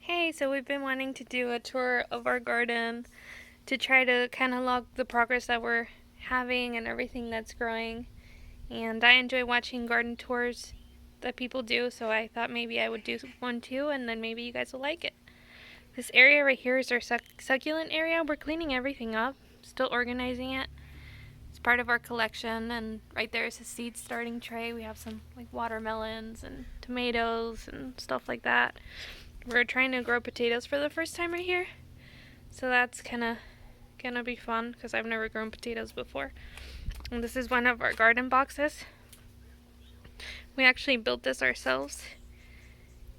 Hey, so we've been wanting to do a tour of our garden to try to kind of log the progress that we're having and everything that's growing. And I enjoy watching garden tours that people do, so I thought maybe I would do one too, and then maybe you guys will like it. This area right here is our succulent area. We're cleaning everything up, still organizing it. It's part of our collection, and right there is a seed starting tray. We have some like watermelons and tomatoes and stuff like that. We're trying to grow potatoes for the first time right here, so that's gonna be fun because I've never grown potatoes before. And this is one of our garden boxes. We actually built this ourselves,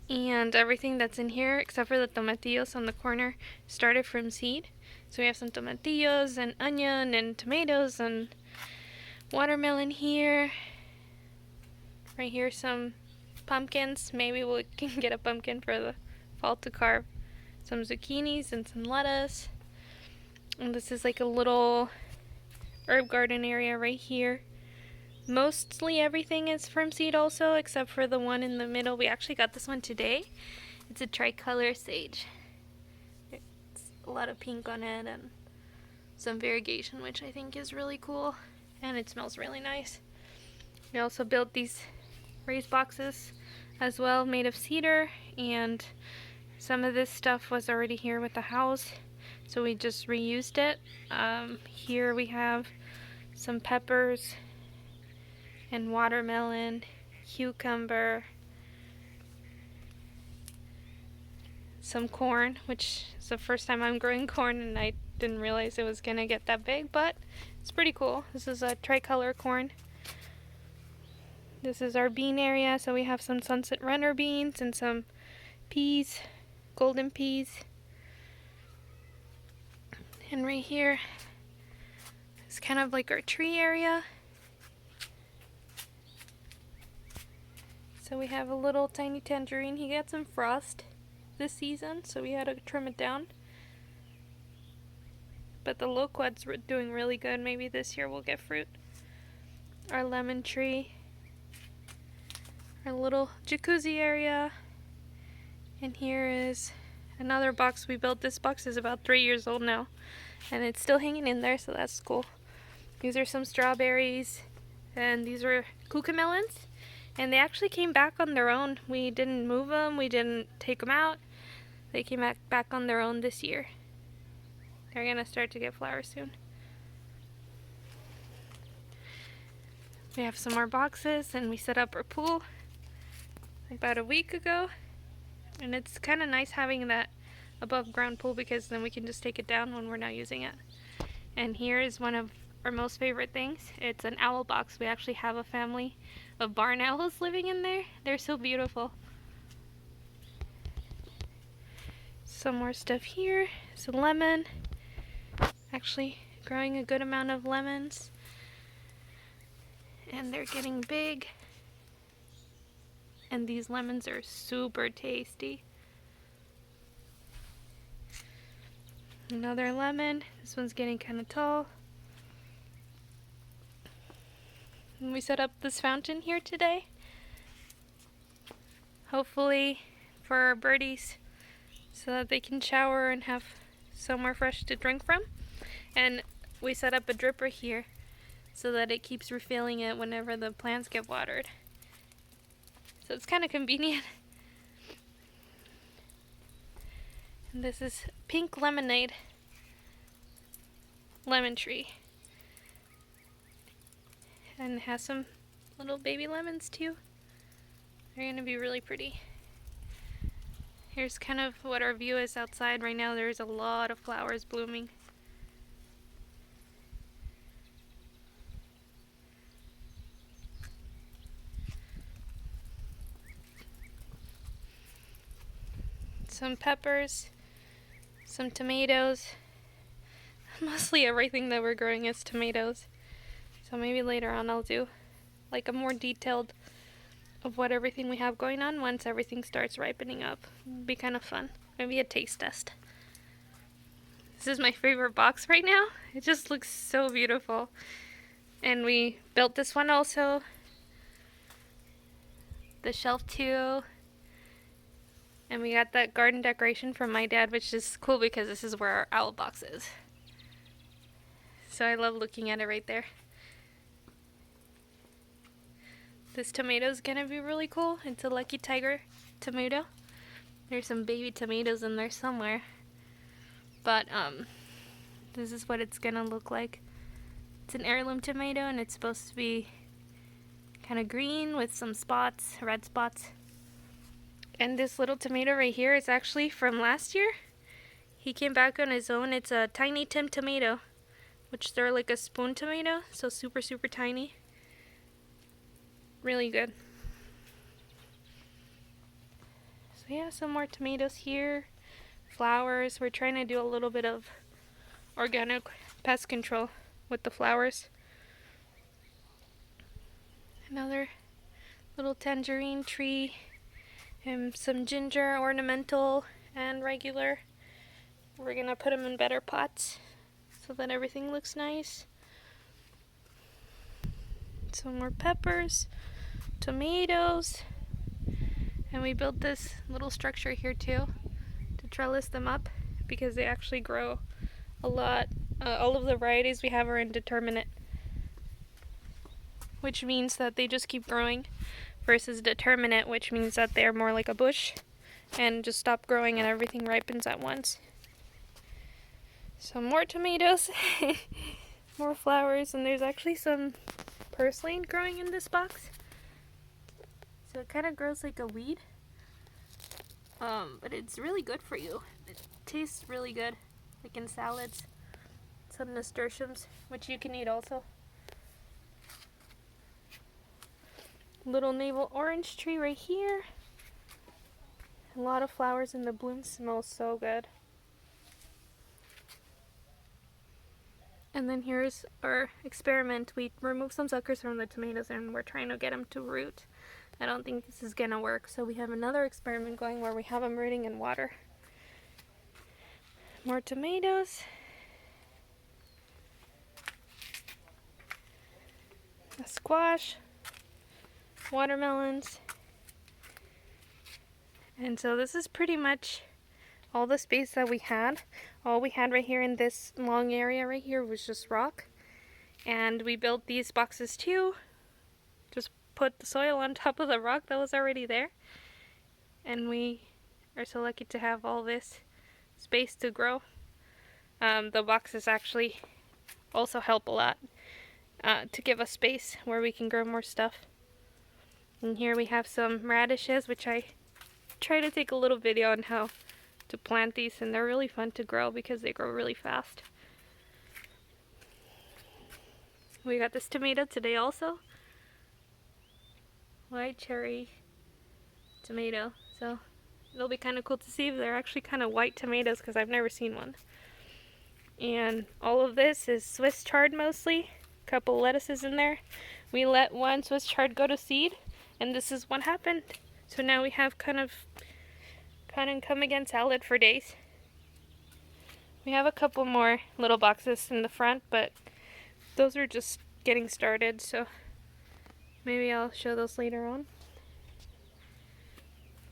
and everything that's in here except for the tomatillos on the corner started from seed. So we have some tomatillos and onion and tomatoes and watermelon here. Right here some pumpkins. Maybe we can get a pumpkin for the fall to carve. Some zucchinis and some lettuce. And this is like a little herb garden area right here. Mostly everything is from seed also, except for the one in the middle. We actually got this one today. It's a tricolor sage. It's a lot of pink on it and some variegation, which I think is really cool. And it smells really nice. We also built these raised boxes as well, made of cedar, and some of this stuff was already here with the house, so we just reused it. Here we have some peppers and watermelon, cucumber, some corn, which is the first time I'm growing corn, and I didn't realize it was gonna get that big, but it's pretty cool. This is a tricolor corn. This is our bean area, so we have some sunset runner beans and some peas, golden peas. And right here is kind of like our tree area. So we have a little tiny tangerine. He got some frost this season, so we had to trim it down. But the loquats were doing really good. Maybe this year we'll get fruit. Our lemon tree. Our little jacuzzi area. And here is another box we built. This box is about 3 years old now, and it's still hanging in there, so that's cool. These are some strawberries, and these are cucamelons, and they actually came back on their own. We didn't move them, we didn't take them out. They came back on their own this year. They're gonna start to get flowers soon. We have some more boxes, and we set up our pool about a week ago. And it's kind of nice having that above ground pool because then we can just take it down when we're not using it. And here is one of our most favorite things. It's an owl box. We actually have a family of barn owls living in there. They're so beautiful. Some more stuff here. It's a lemon. Actually growing a good amount of lemons. And they're getting big. And these lemons are super tasty. Another lemon. This one's getting kind of tall. And we set up this fountain here today. Hopefully for our birdies, so that they can shower and have somewhere fresh to drink from. And we set up a dripper here so that it keeps refilling it whenever the plants get watered. So it's kind of convenient. And this is pink lemonade lemon tree. And it has some little baby lemons too. They're going to be really pretty. Here's kind of what our view is outside right now. There's a lot of flowers blooming. Some peppers, some tomatoes. Mostly everything that we're growing is tomatoes. So maybe later on I'll do like a more detailed of what everything we have going on once everything starts ripening up. It'll be kind of fun. Maybe a taste test. This is my favorite box right now. It just looks so beautiful. And we built this one also. The shelf too. And we got that garden decoration from my dad, which is cool because this is where our owl box is. So I love looking at it right there. This tomato is gonna be really cool. It's a Lucky Tiger tomato. There's some baby tomatoes in there somewhere. But this is what it's gonna look like. It's an heirloom tomato and it's supposed to be kind of green with some spots, red spots. And this little tomato right here is actually from last year. He came back on his own. It's a Tiny Tim tomato, which they're like a spoon tomato, so super, super tiny. Really good. So yeah, some more tomatoes here. Flowers. We're trying to do a little bit of organic pest control with the flowers. Another little tangerine tree. And some ginger, ornamental and regular. We're gonna put them in better pots so that everything looks nice. Some more peppers, tomatoes, and we built this little structure here too to trellis them up because they actually grow a lot. All of the varieties we have are indeterminate, which means that they just keep growing, versus determinate, which means that they're more like a bush and just stop growing and everything ripens at once. Some more tomatoes, more flowers, and there's actually some purslane growing in this box. So it kind of grows like a weed, but it's really good for you. It tastes really good, like in salads. Some nasturtiums, which you can eat also. Little navel orange tree right here. A lot of flowers and the bloom smells so good. And then here's our experiment. We removed some suckers from the tomatoes and we're trying to get them to root. I don't think this is gonna work, so we have another experiment going where we have them rooting in water. More tomatoes. A squash. Watermelons. And so this is pretty much all the space that we had. All we had right here in this long area right here was just rock. And we built these boxes too. Just put the soil on top of the rock that was already there. And we are so lucky to have all this space to grow. The boxes actually also help a lot to give us space where we can grow more stuff. And here we have some radishes, which I try to take a little video on how to plant these, and they're really fun to grow because they grow really fast. We got this tomato today also. White cherry tomato. So it'll be kind of cool to see if they're actually kind of white tomatoes because I've never seen one. And all of this is Swiss chard mostly. A couple lettuces in there. We let one Swiss chard go to seed, and this is what happened. So now we have kind of come again salad for days. We have a couple more little boxes in the front, but those are just getting started, so maybe I'll show those later on.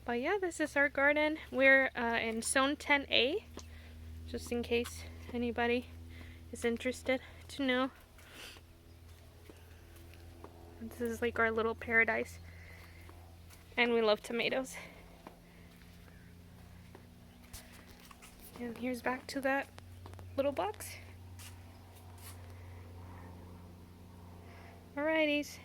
But yeah, this is our garden. We're in zone 10A, just in case anybody is interested to know. This is like our little paradise. And we love tomatoes. And here's back to that little box. Alrighties.